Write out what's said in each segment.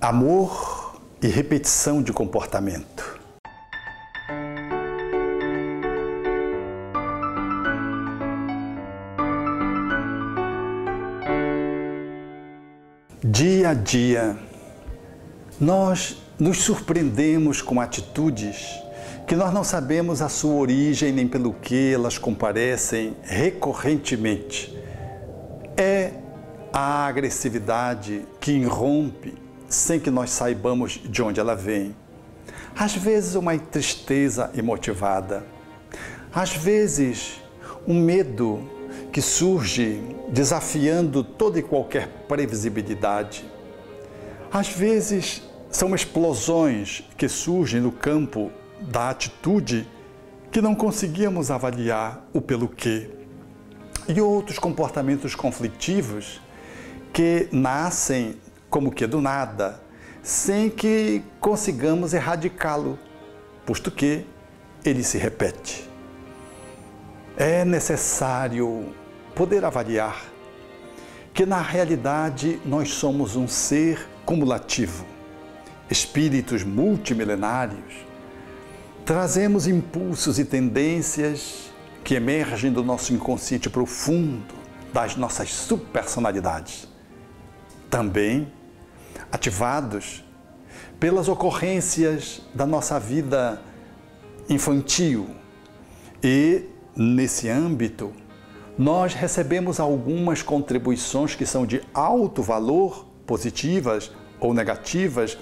Amor e repetição de comportamento. Dia a dia, nós nos surpreendemos com atitudes que nós não sabemos a sua origem nem pelo que elas comparecem recorrentemente. É a agressividade que irrompe sem que nós saibamos de onde ela vem. Às vezes uma tristeza imotivada, às vezes um medo que surge desafiando toda e qualquer previsibilidade. Às vezes são explosões que surgem no campo da atitude que não conseguíamos avaliar o pelo quê. E outros comportamentos conflitivos que nascem como que do nada, sem que consigamos erradicá-lo, posto que ele se repete. É necessário poder avaliar que na realidade nós somos um ser cumulativo, espíritos multimilenários, trazemos impulsos e tendências que emergem do nosso inconsciente profundo, das nossas subpersonalidades. Também ativados pelas ocorrências da nossa vida infantil. E, nesse âmbito, nós recebemos algumas contribuições que são de alto valor, positivas ou negativas,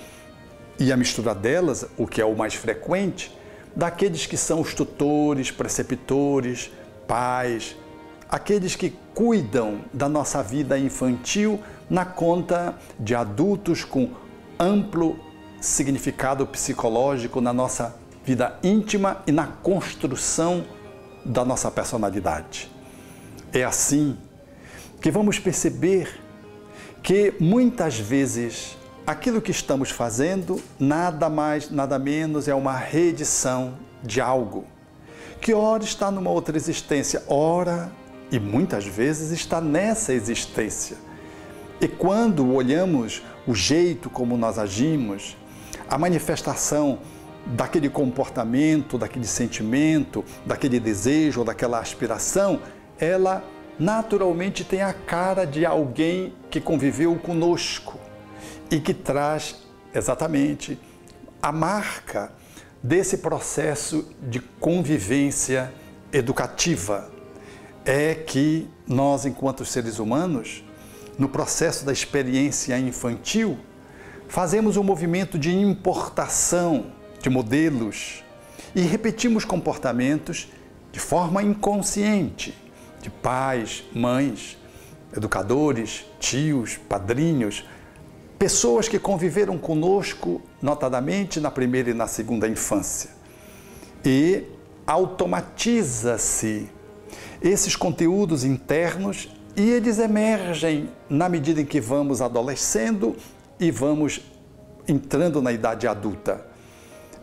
e a mistura delas, o que é o mais frequente, daqueles que são os tutores, preceptores, pais, aqueles que cuidam da nossa vida infantil na conta de adultos com amplo significado psicológico na nossa vida íntima e na construção da nossa personalidade. É assim que vamos perceber que muitas vezes aquilo que estamos fazendo nada mais, nada menos é uma reedição de algo que ora está numa outra existência, ora e muitas vezes está nessa existência. E quando olhamos o jeito como nós agimos, a manifestação daquele comportamento, daquele sentimento, daquele desejo ou daquela aspiração, ela naturalmente tem a cara de alguém que conviveu conosco e que traz exatamente a marca desse processo de convivência educativa. É que nós, enquanto seres humanos, no processo da experiência infantil, fazemos um movimento de importação de modelos e repetimos comportamentos de forma inconsciente de pais, mães, educadores, tios, padrinhos, pessoas que conviveram conosco, notadamente na primeira e na segunda infância. E automatiza-se esses conteúdos internos e eles emergem na medida em que vamos adolescendo e vamos entrando na idade adulta.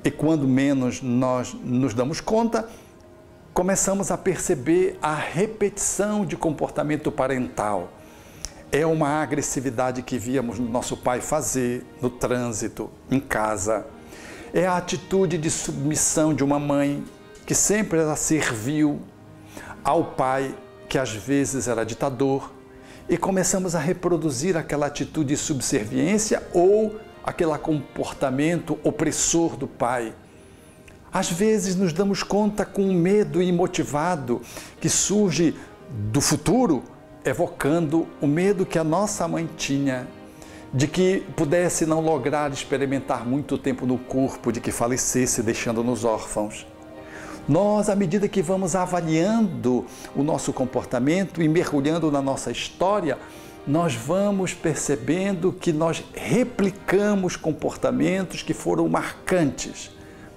E quando menos nós nos damos conta, começamos a perceber a repetição de comportamento parental. É uma agressividade que víamos no nosso pai fazer no trânsito, em casa. É a atitude de submissão de uma mãe que sempre ela serviu ao pai, que às vezes era ditador, e começamos a reproduzir aquela atitude de subserviência ou aquele comportamento opressor do pai. Às vezes nos damos conta com um medo imotivado que surge do futuro, evocando o medo que a nossa mãe tinha de que pudesse não lograr experimentar muito tempo no corpo, de que falecesse deixando-nos órfãos. Nós, à medida que vamos avaliando o nosso comportamento e mergulhando na nossa história, nós vamos percebendo que nós replicamos comportamentos que foram marcantes,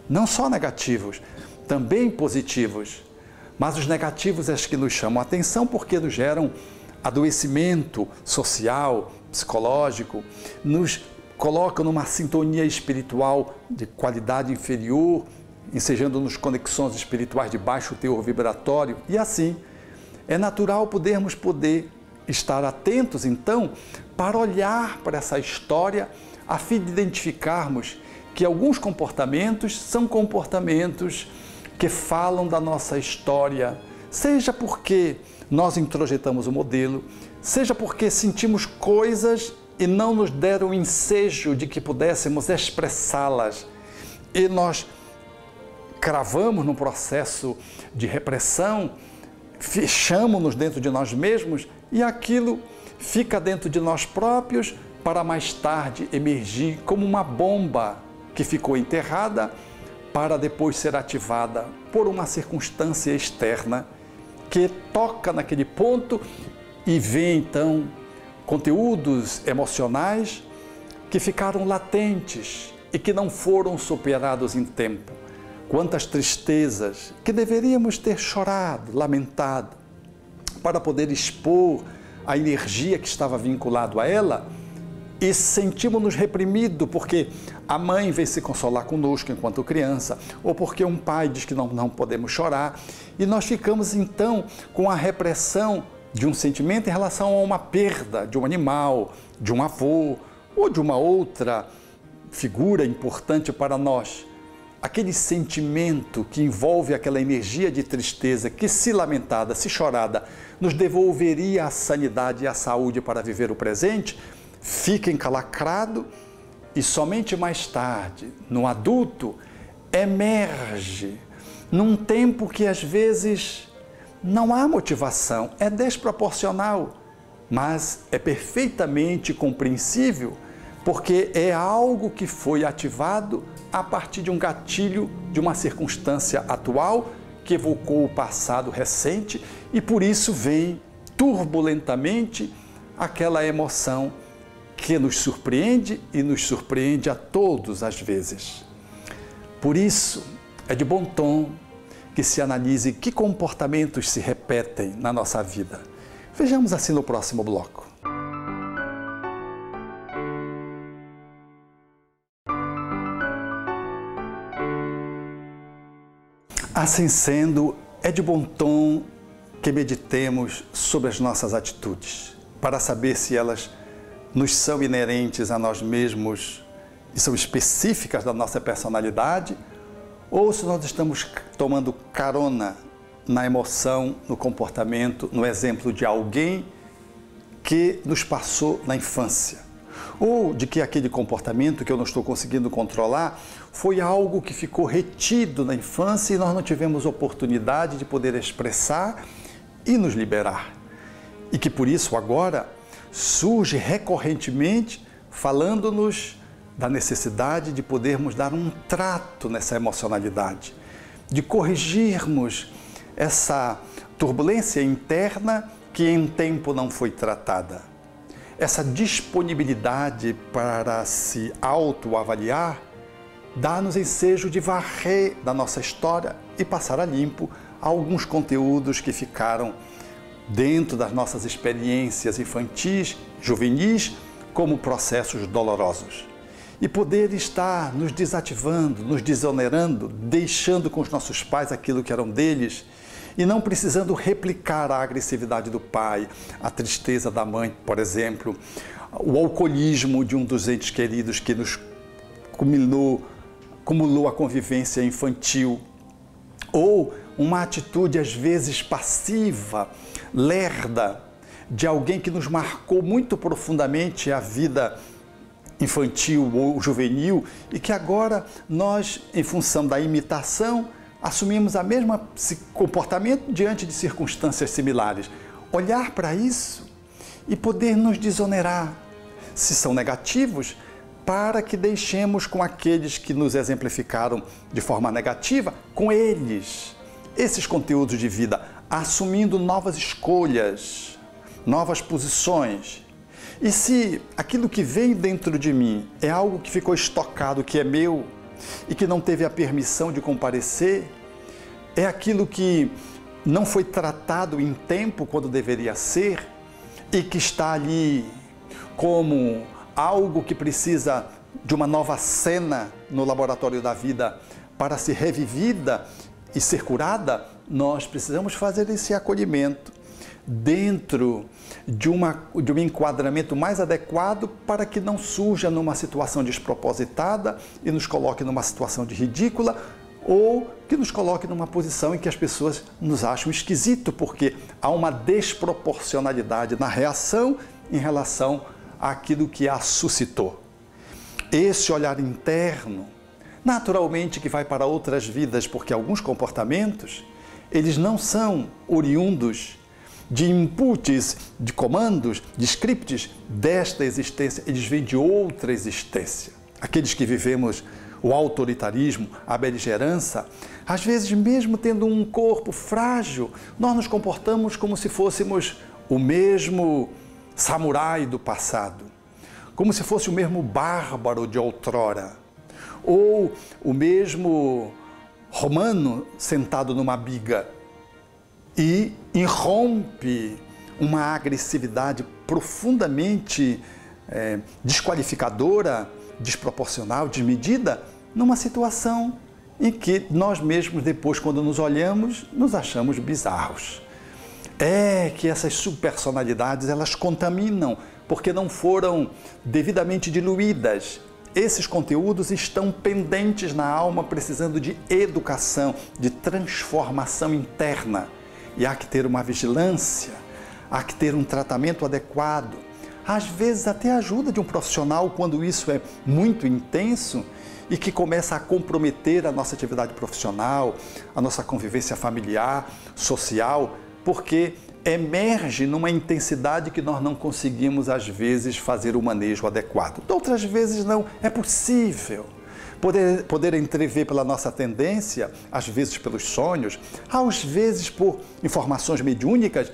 não só negativos, também positivos. Mas os negativos é os que nos chamam a atenção porque nos geram adoecimento social, psicológico, nos colocam numa sintonia espiritual de qualidade inferior, ensejando-nos conexões espirituais de baixo teor vibratório. E assim, é natural poder estar atentos, então, para olhar para essa história a fim de identificarmos que alguns comportamentos são comportamentos que falam da nossa história, seja porque nós introjetamos o modelo, seja porque sentimos coisas e não nos deram o ensejo de que pudéssemos expressá-las, e nós cravamos num processo de repressão, fechamos-nos dentro de nós mesmos e aquilo fica dentro de nós próprios para mais tarde emergir como uma bomba que ficou enterrada para depois ser ativada por uma circunstância externa que toca naquele ponto e vê então conteúdos emocionais que ficaram latentes e que não foram superados em tempo. Quantas tristezas que deveríamos ter chorado, lamentado, para poder expor a energia que estava vinculado a ela, e sentimos-nos reprimidos porque a mãe vem se consolar conosco enquanto criança, ou porque um pai diz que não podemos chorar, e nós ficamos então com a repressão de um sentimento em relação a uma perda de um animal, de um avô ou de uma outra figura importante para nós. Aquele sentimento que envolve aquela energia de tristeza que, se lamentada, se chorada, nos devolveria a sanidade e a saúde para viver o presente, fica encalacrado e somente mais tarde, no adulto, emerge num tempo que às vezes não há motivação, é desproporcional, mas é perfeitamente compreensível, porque é algo que foi ativado a partir de um gatilho, de uma circunstância atual que evocou o passado recente e por isso vem turbulentamente aquela emoção que nos surpreende e nos surpreende a todos às vezes. Por isso, é de bom tom que se analise que comportamentos se repetem na nossa vida. Vejamos assim no próximo bloco. Assim sendo, é de bom tom que meditemos sobre as nossas atitudes, para saber se elas nos são inerentes a nós mesmos e são específicas da nossa personalidade, ou se nós estamos tomando carona na emoção, no comportamento, no exemplo de alguém que nos passou na infância. Ou de que aquele comportamento que eu não estou conseguindo controlar foi algo que ficou retido na infância e nós não tivemos oportunidade de poder expressar e nos liberar. E que por isso agora surge recorrentemente falando-nos da necessidade de podermos dar um trato nessa emocionalidade, de corrigirmos essa turbulência interna que em tempo não foi tratada. Essa disponibilidade para se autoavaliar dá-nos ensejo de varrer da nossa história e passar a limpo alguns conteúdos que ficaram dentro das nossas experiências infantis, juvenis, como processos dolorosos. E poder estar nos desativando, nos desonerando, deixando com os nossos pais aquilo que eram deles e não precisando replicar a agressividade do pai, a tristeza da mãe, por exemplo, o alcoolismo de um dos entes queridos que nos cumulou a convivência infantil, ou uma atitude às vezes passiva, lerda, de alguém que nos marcou muito profundamente a vida infantil ou juvenil e que agora nós, em função da imitação, assumimos o mesmo comportamento diante de circunstâncias similares. Olhar para isso e poder nos desonerar, se são negativos, para que deixemos com aqueles que nos exemplificaram de forma negativa, com eles, esses conteúdos de vida, assumindo novas escolhas, novas posições. E se aquilo que vem dentro de mim é algo que ficou estocado, que é meu e que não teve a permissão de comparecer, é aquilo que não foi tratado em tempo quando deveria ser e que está ali como algo que precisa de uma nova cena no laboratório da vida para ser revivida e ser curada, nós precisamos fazer esse acolhimento, dentro de um enquadramento mais adequado para que não surja numa situação despropositada e nos coloque numa situação de ridícula ou que nos coloque numa posição em que as pessoas nos acham esquisito, porque há uma desproporcionalidade na reação em relação àquilo que a suscitou. Esse olhar interno, naturalmente que vai para outras vidas, porque alguns comportamentos, eles não são oriundos de inputs, de comandos, de scripts desta existência, eles vêm de outra existência. Aqueles que vivemos o autoritarismo, a beligerância, às vezes mesmo tendo um corpo frágil, nós nos comportamos como se fôssemos o mesmo samurai do passado, como se fosse o mesmo bárbaro de outrora, ou o mesmo romano sentado numa biga e irrompe uma agressividade profundamente desqualificadora, desproporcional, desmedida, numa situação em que nós mesmos depois, quando nos olhamos, nos achamos bizarros. É que essas subpersonalidades, elas contaminam, porque não foram devidamente diluídas. Esses conteúdos estão pendentes na alma, precisando de educação, de transformação interna. E há que ter uma vigilância, há que ter um tratamento adequado. Às vezes até a ajuda de um profissional quando isso é muito intenso e que começa a comprometer a nossa atividade profissional, a nossa convivência familiar, social, porque emerge numa intensidade que nós não conseguimos às vezes fazer o manejo adequado. Outras vezes não, é possível. Poder entrever pela nossa tendência, às vezes pelos sonhos, às vezes por informações mediúnicas,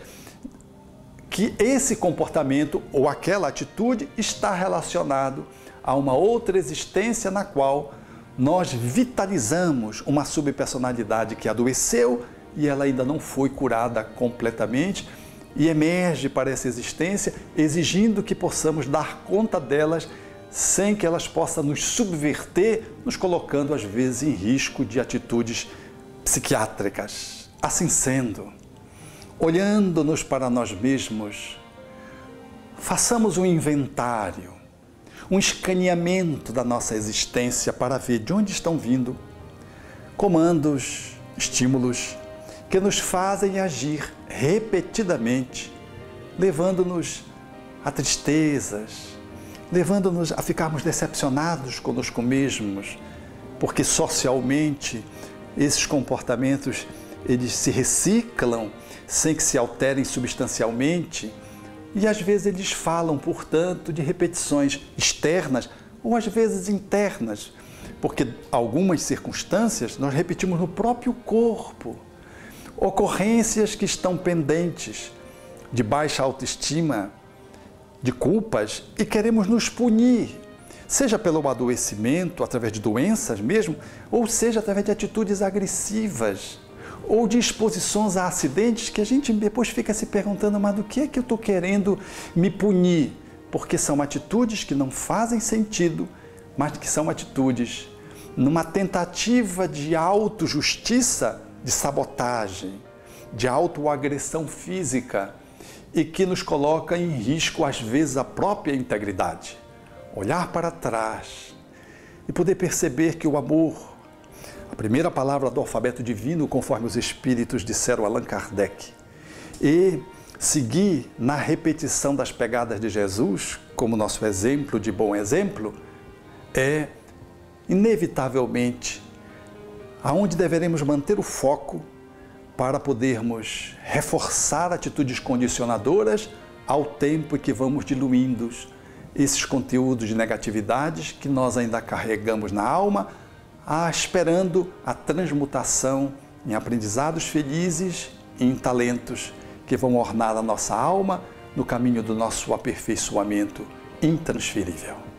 que esse comportamento ou aquela atitude está relacionado a uma outra existência na qual nós vitalizamos uma subpersonalidade que adoeceu e ela ainda não foi curada completamente e emerge para essa existência exigindo que possamos dar conta delas sem que elas possam nos subverter, nos colocando às vezes em risco de atitudes psiquiátricas. Assim sendo, olhando-nos para nós mesmos, façamos um inventário, um escaneamento da nossa existência para ver de onde estão vindo comandos, estímulos que nos fazem agir repetidamente, levando-nos a tristezas, levando-nos a ficarmos decepcionados conosco mesmos, porque socialmente esses comportamentos eles se reciclam sem que se alterem substancialmente e às vezes eles falam, portanto, de repetições externas ou às vezes internas, porque algumas circunstâncias nós repetimos no próprio corpo, ocorrências que estão pendentes de baixa autoestima, de culpas e queremos nos punir, seja pelo adoecimento, através de doenças mesmo, ou seja através de atitudes agressivas ou de exposições a acidentes que a gente depois fica se perguntando, mas do que é que eu estou querendo me punir? Porque são atitudes que não fazem sentido, mas que são atitudes numa tentativa de autojustiça, de sabotagem, de autoagressão física e que nos coloca em risco, às vezes, a própria integridade. Olhar para trás e poder perceber que o amor, a primeira palavra do alfabeto divino, conforme os espíritos disseram Allan Kardec, e seguir na repetição das pegadas de Jesus, como nosso exemplo de bom exemplo, é inevitavelmente aonde deveremos manter o foco para podermos reforçar atitudes condicionadoras ao tempo que vamos diluindo esses conteúdos de negatividades que nós ainda carregamos na alma, esperando a transmutação em aprendizados felizes e em talentos que vão ornar a nossa alma no caminho do nosso aperfeiçoamento intransferível.